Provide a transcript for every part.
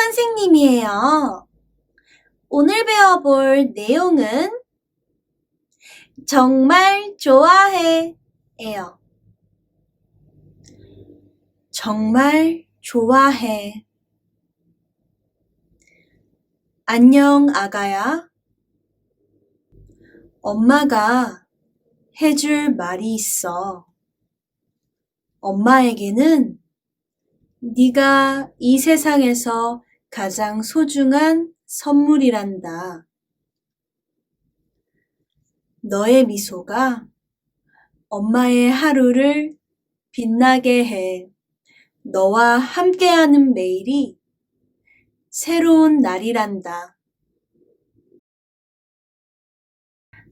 선생님이에요. 오늘 배워볼 내용은 정말 좋아해 예요. 정말 좋아해. 안녕, 아가야. 엄마가 해줄 말이 있어. 엄마에게는 네가 이 세상에서 가장 소중한 선물이란다. 너의 미소가 엄마의 하루를 빛나게 해. 너와 함께하는 매일이 새로운 날이란다.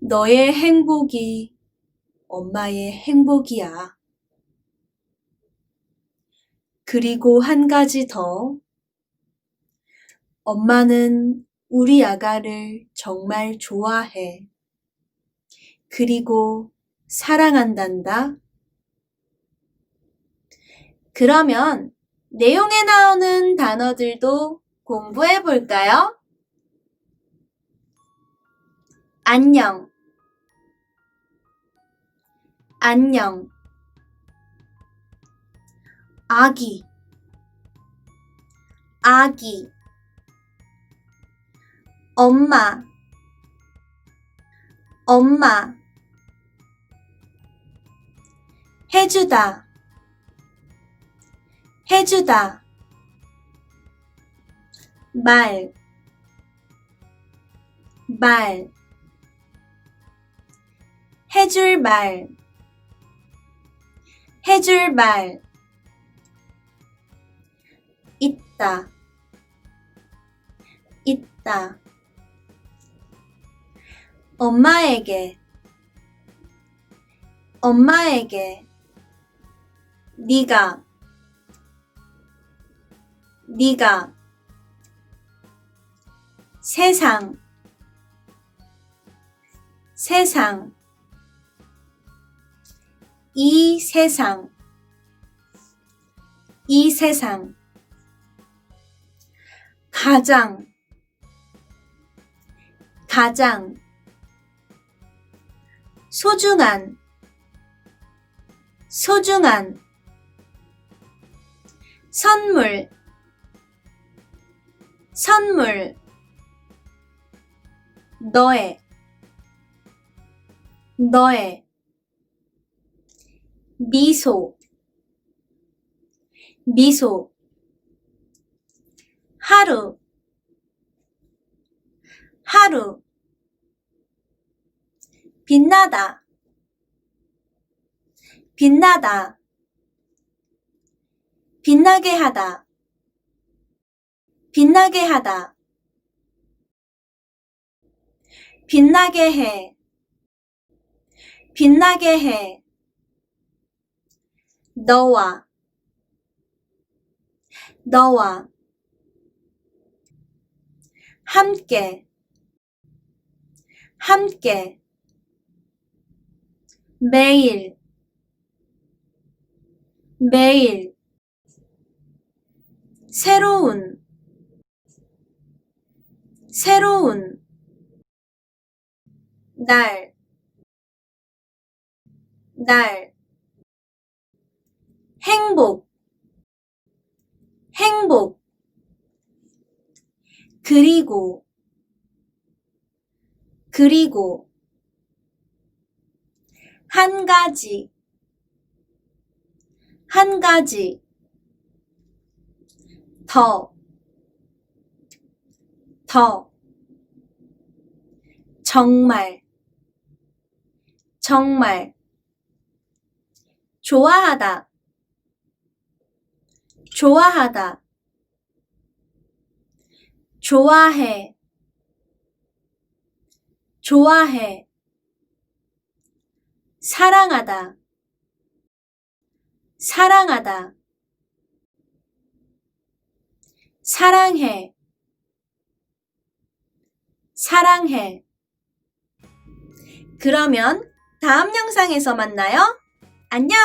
너의 행복이 엄마의 행복이야. 그리고 한 가지 더. 엄마는 우리 아가를 정말 좋아해. 그리고 사랑한단다. 그러면 내용에 나오는 단어들도 공부해 볼까요? 안녕, 안녕. 아기, 아기. 엄마, 엄마. 해주다, 해주다. 말, 말. 해줄 말, 해줄 말. 있다, 있다. 엄마에게, 엄마에게. 네가, 네가. 세상, 세상. 이 세상, 이 세상. 가장, 가장. 소중한, 소중한. 선물, 선물. 너의, 너의. 미소, 미소. 하루, 하루. 빛나다, 빛나다. 빛나게 하다, 빛나게 하다. 빛나게 해, 빛나게 해. 너와, 너와. 함께, 함께. 매일, 매일. 새로운, 새로운. 날, 날. 행복, 행복. 그리고, 그리고. 한 가지, 한 가지. 더, 더. 정말, 정말. 좋아하다, 좋아하다. 좋아해, 좋아해. 사랑하다, 사랑하다. 사랑해, 사랑해. 그러면 다음 영상에서 만나요. 안녕!